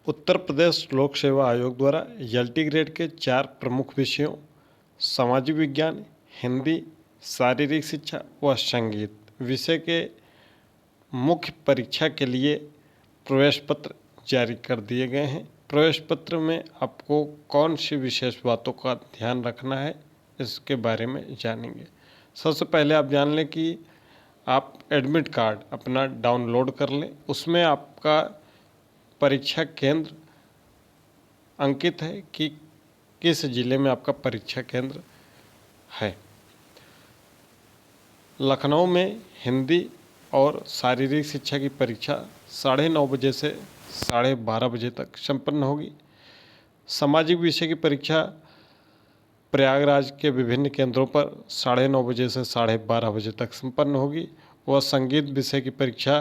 उत्तर प्रदेश लोक सेवा आयोग द्वारा एलटी ग्रेड के 4 प्रमुख विषयों सामाजिक विज्ञान, हिंदी, शारीरिक शिक्षा व संगीत विषय के मुख्य परीक्षा के लिए प्रवेश पत्र जारी कर दिए गए हैं। प्रवेश पत्र में आपको कौन सी विशेष बातों का ध्यान रखना है, इसके बारे में जानेंगे। सबसे पहले आप जान लें कि आप एडमिट कार्ड अपना डाउनलोड कर लें। उसमें आपका परीक्षा केंद्र अंकित है कि किस जिले में आपका परीक्षा केंद्र है। लखनऊ में हिंदी और शारीरिक शिक्षा की परीक्षा 9:30 बजे से 12:30 बजे तक संपन्न होगी। सामाजिक विषय की परीक्षा प्रयागराज के विभिन्न केंद्रों पर 9:30 बजे से 12:30 बजे तक संपन्न होगी। वह संगीत विषय की परीक्षा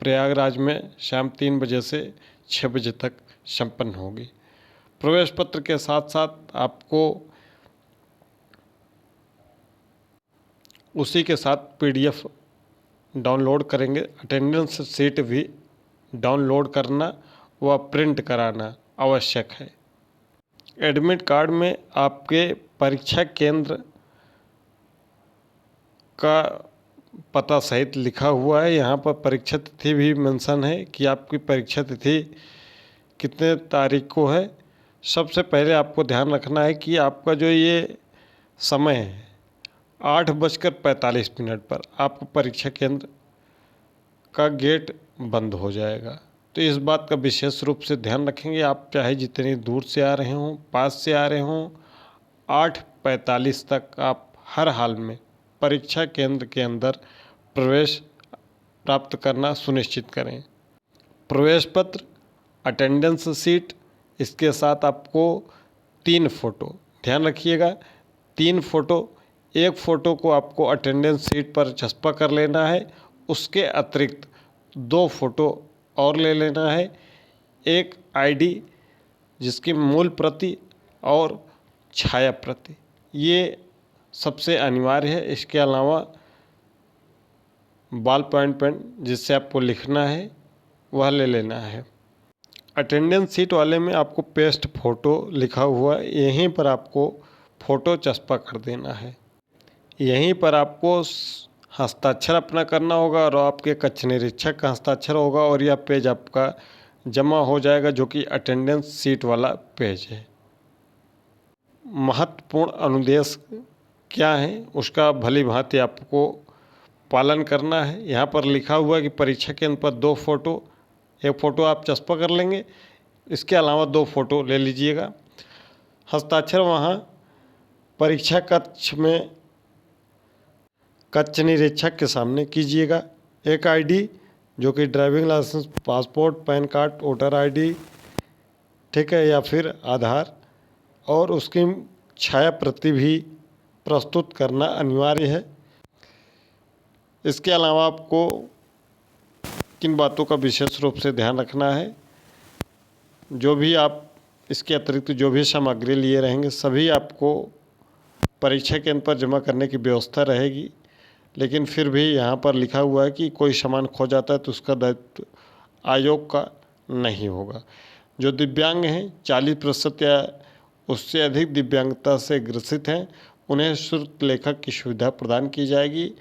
प्रयागराज में शाम 3 बजे से 6 बजे तक संपन्न होगी। प्रवेश पत्र के साथ साथ आपको उसी के साथ पीडीएफ डाउनलोड करेंगे, अटेंडेंस शीट भी डाउनलोड करना व प्रिंट कराना आवश्यक है। एडमिट कार्ड में आपके परीक्षा केंद्र का पता सहित लिखा हुआ है। यहाँ पर परीक्षा तिथि भी मेंशन है कि आपकी परीक्षा तिथि कितने तारीख को है। सबसे पहले आपको ध्यान रखना है कि आपका जो ये समय है 8:45 पर आपको परीक्षा केंद्र का गेट बंद हो जाएगा। तो इस बात का विशेष रूप से ध्यान रखेंगे। आप चाहे जितनी दूर से आ रहे हों, पास से आ रहे हों, 8:45 तक आप हर हाल में परीक्षा केंद्र के अंदर प्रवेश प्राप्त करना सुनिश्चित करें। प्रवेश पत्र, अटेंडेंस शीट, इसके साथ आपको 3 फ़ोटो, ध्यान रखिएगा 3 फ़ोटो, एक फ़ोटो को आपको अटेंडेंस शीट पर छपा कर लेना है। उसके अतिरिक्त 2 फ़ोटो और ले लेना है। एक आईडी जिसकी मूल प्रति और छाया प्रति, ये सबसे अनिवार्य है। इसके अलावा बॉल पॉइंट पेन जिससे आपको लिखना है वह ले लेना है। अटेंडेंस शीट वाले में आपको पेस्ट फ़ोटो लिखा हुआ है, यहीं पर आपको फ़ोटो छपा कर देना है। यहीं पर आपको हस्ताक्षर अपना करना होगा और आपके कक्ष निरीक्षक का हस्ताक्षर होगा और यह पेज आपका जमा हो जाएगा, जो कि अटेंडेंस शीट वाला पेज है। महत्वपूर्ण अनुदेश क्या है उसका भली भांति आपको पालन करना है। यहाँ पर लिखा हुआ है कि परीक्षा केंद्र पर 2 फ़ोटो, एक फ़ोटो आप छपा कर लेंगे, इसके अलावा 2 फ़ोटो ले लीजिएगा। हस्ताक्षर वहाँ परीक्षा कक्ष में कक्ष निरीक्षक के सामने कीजिएगा। एक आईडी जो कि driving license, passport, PAN card, voter ID, ठीक है, या फिर आधार, और उसकी छाया प्रति भी प्रस्तुत करना अनिवार्य है। इसके अलावा आपको किन बातों का विशेष रूप से ध्यान रखना है, जो भी आप इसके अतिरिक्त जो भी सामग्री लिए रहेंगे सभी आपको परीक्षा केंद्र पर जमा करने की व्यवस्था रहेगी। लेकिन फिर भी यहाँ पर लिखा हुआ है कि कोई सामान खो जाता है तो उसका दायित्व आयोग का नहीं होगा। जो दिव्यांग हैं, 40% या उससे अधिक दिव्यांगता से ग्रसित हैं, उन्हें श्रुत लेखक की सुविधा प्रदान की जाएगी।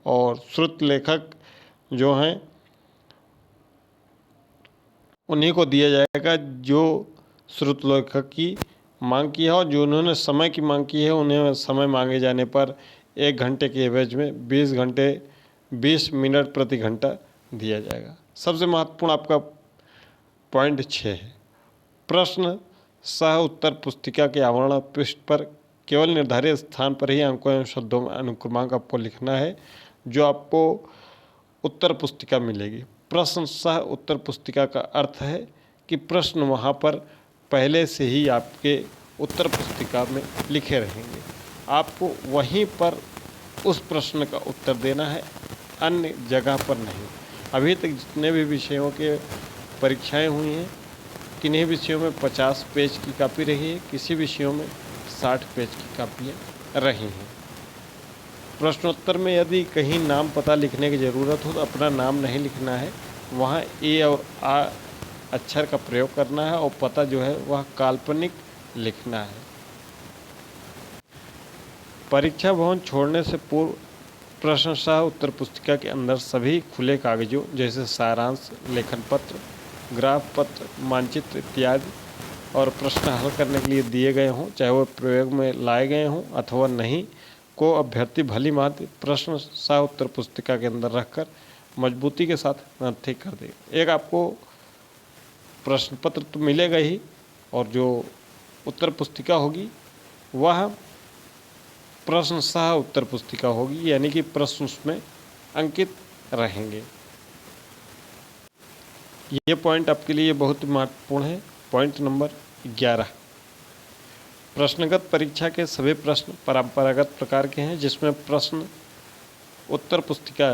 और श्रुत लेखक जो हैं उन्हीं को दिया जाएगा जो श्रुत लेखक की मांग की है, और जो उन्होंने समय की मांग की है उन्हें समय मांगे जाने पर 1 घंटे के एवरेज में 20 मिनट प्रति घंटा दिया जाएगा। सबसे महत्वपूर्ण आपका पॉइंट 6 है। प्रश्न सह उत्तर पुस्तिका के आवरण पृष्ठ पर केवल निर्धारित स्थान पर ही अंकों एवं शब्दों में अनुक्रमांक आपको लिखना है, जो आपको उत्तर पुस्तिका मिलेगी। प्रश्न सह उत्तर पुस्तिका का अर्थ है कि प्रश्न वहाँ पर पहले से ही आपके उत्तर पुस्तिका में लिखे रहेंगे, आपको वहीं पर उस प्रश्न का उत्तर देना है, अन्य जगह पर नहीं। अभी तक जितने भी विषयों के परीक्षाएं हुई हैं, किन्हीं विषयों में 50 पेज की कापी रही है, किसी विषयों में 60 पेज की कापियाँ रही हैं। प्रश्नोत्तर में यदि कहीं नाम पता लिखने की ज़रूरत हो तो अपना नाम नहीं लिखना है, वहाँ ए और आ अक्षर का प्रयोग करना है और पता जो है वह काल्पनिक लिखना है। परीक्षा भवन छोड़ने से पूर्व प्रश्न सह उत्तर पुस्तिका के अंदर सभी खुले कागजों जैसे सारांश, लेखन पत्र, ग्राफ पत्र, मानचित्र इत्यादि और प्रश्न हल करने के लिए दिए गए हों, चाहे वह प्रयोग में लाए गए हों अथवा नहीं, को अभ्यर्थी भली भांति प्रश्न सह उत्तर पुस्तिका के अंदर रखकर मजबूती के साथ नथिक कर देगा। एक आपको प्रश्न पत्र तो मिलेगा ही और जो उत्तर पुस्तिका होगी वह प्रश्न सह उत्तर पुस्तिका होगी, यानी कि प्रश्न उसमें अंकित रहेंगे। ये पॉइंट आपके लिए बहुत महत्वपूर्ण है। पॉइंट नंबर 11, प्रश्नगत परीक्षा के सभी प्रश्न परंपरागत प्रकार के हैं, जिसमें प्रश्न उत्तर पुस्तिका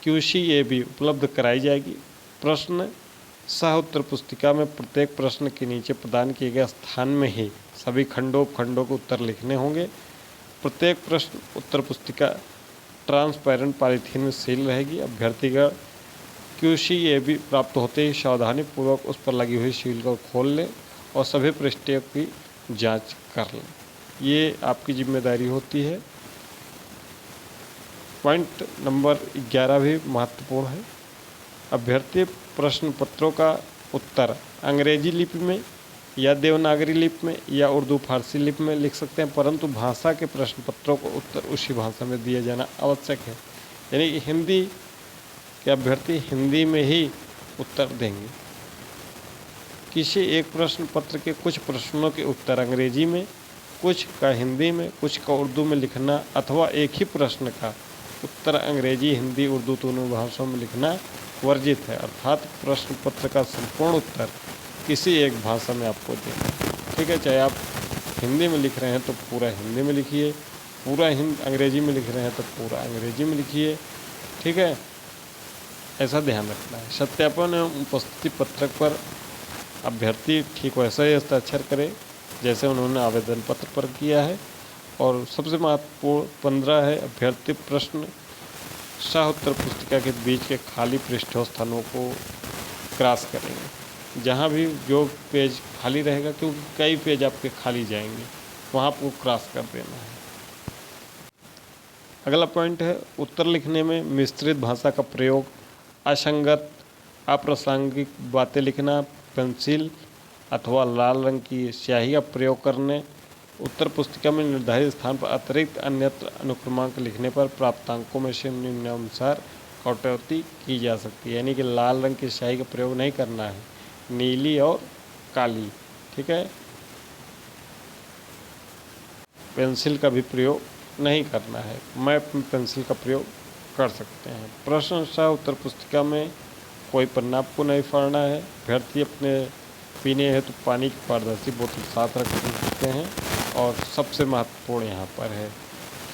QCAB उपलब्ध कराई जाएगी। प्रश्न सह उत्तर पुस्तिका में प्रत्येक प्रश्न के नीचे प्रदान किए गए स्थान में ही सभी खंडों उपखंडों को उत्तर लिखने होंगे। प्रत्येक प्रश्न उत्तर पुस्तिका ट्रांसपेरेंट पॉलीथीन में सील रहेगी। अभ्यर्थी का QCAB प्राप्त होते ही सावधानीपूर्वक उस पर लगी हुई सील को खोल लें और सभी पृष्ठों की जांच कर लें। ये आपकी जिम्मेदारी होती है। पॉइंट नंबर 11 भी महत्वपूर्ण है। अभ्यर्थी प्रश्न पत्रों का उत्तर अंग्रेजी लिपि में या देवनागरी लिपि में या उर्दू फारसी लिपि में लिख सकते हैं, परंतु भाषा के प्रश्न पत्रों को उत्तर उसी भाषा में दिया जाना आवश्यक है। यानी कि हिंदी के अभ्यर्थी हिंदी में ही उत्तर देंगे। किसी एक प्रश्न पत्र के कुछ प्रश्नों के उत्तर अंग्रेजी में, कुछ का हिंदी में, कुछ का उर्दू में लिखना अथवा एक ही प्रश्न का उत्तर अंग्रेजी, हिंदी, उर्दू दोनों भाषाओं में लिखना वर्जित है। अर्थात प्रश्न पत्र का संपूर्ण उत्तर किसी एक भाषा में आपको देना है। ठीक है, चाहे आप हिंदी में लिख रहे हैं तो पूरा हिंदी में लिखिए, पूरा अंग्रेजी में लिख रहे हैं तो पूरा अंग्रेजी में लिखिए। ठीक है, ऐसा ध्यान रखना है। सत्यापन एवं उपस्थिति पत्रक पर अभ्यर्थी ठीक वैसा ही हस्ताक्षर करे जैसे उन्होंने आवेदन पत्र पर किया है। और सबसे महत्वपूर्ण 15 है, अभ्यर्थी प्रश्न सह उत्तर पुस्तिका के बीच के खाली पृष्ठों स्थानों को क्रॉस करेंगे। जहाँ भी जो पेज खाली रहेगा, क्योंकि कई पेज आपके खाली जाएंगे, वहाँ आपको क्रॉस कर देना है। अगला पॉइंट है, उत्तर लिखने में मिश्रित भाषा का प्रयोग, असंगत अप्रासंगिक बातें लिखना, पेंसिल अथवा लाल रंग की स्याही का प्रयोग करने, उत्तर पुस्तिका में निर्धारित स्थान पर अतिरिक्त अन्यत्र अनुक्रमांक लिखने पर प्राप्तांकों में से निम्नानुसार कटौती की जा सकती है। यानी कि लाल रंग की स्याही का प्रयोग नहीं करना है, नीली और काली। ठीक है, पेंसिल का भी प्रयोग नहीं करना है, मैप में पेंसिल का प्रयोग कर सकते हैं। प्रश्न सह उत्तर पुस्तिका में कोई पन्ना आपको नहीं फाड़ना है। अभ्यर्थी अपने पीने हेतु पानी की पारदर्शी बोतल साथ रख सकते हैं। और सबसे महत्वपूर्ण यहाँ पर है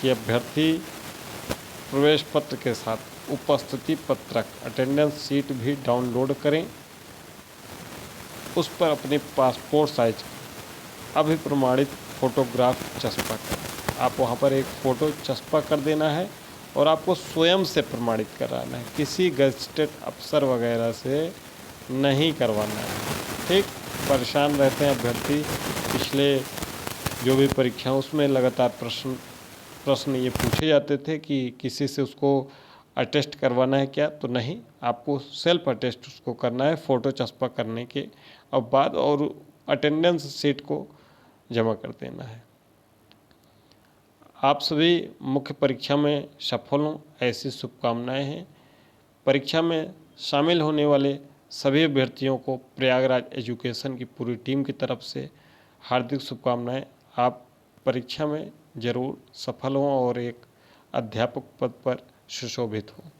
कि अभ्यर्थी प्रवेश पत्र के साथ उपस्थिति पत्रक अटेंडेंस सीट भी डाउनलोड करें। उस पर अपने पासपोर्ट साइज अभिप्रमाणित फोटोग्राफ चस्पा करें। आप वहाँ पर एक फ़ोटो चस्पा कर देना है और आपको स्वयं से प्रमाणित कराना है, किसी गजटेड अफसर वगैरह से नहीं करवाना है। ठीक, परेशान रहते हैं अभ्यर्थी, पिछले जो भी परीक्षा उसमें लगातार प्रश्न ये पूछे जाते थे कि किसी से उसको अटेस्ट करवाना है क्या, तो नहीं, आपको सेल्फ अटेस्ट उसको करना है फ़ोटो चस्पा करने के अब बाद, और अटेंडेंस सीट को जमा कर देना है। आप सभी मुख्य परीक्षा में सफल हों, ऐसी शुभकामनाएं हैं। परीक्षा में शामिल होने वाले सभी अभ्यर्थियों को प्रयागराज एजुकेशन की पूरी टीम की तरफ से हार्दिक शुभकामनाएं। आप परीक्षा में ज़रूर सफल हों और एक अध्यापक पद पर सुशोभित हों।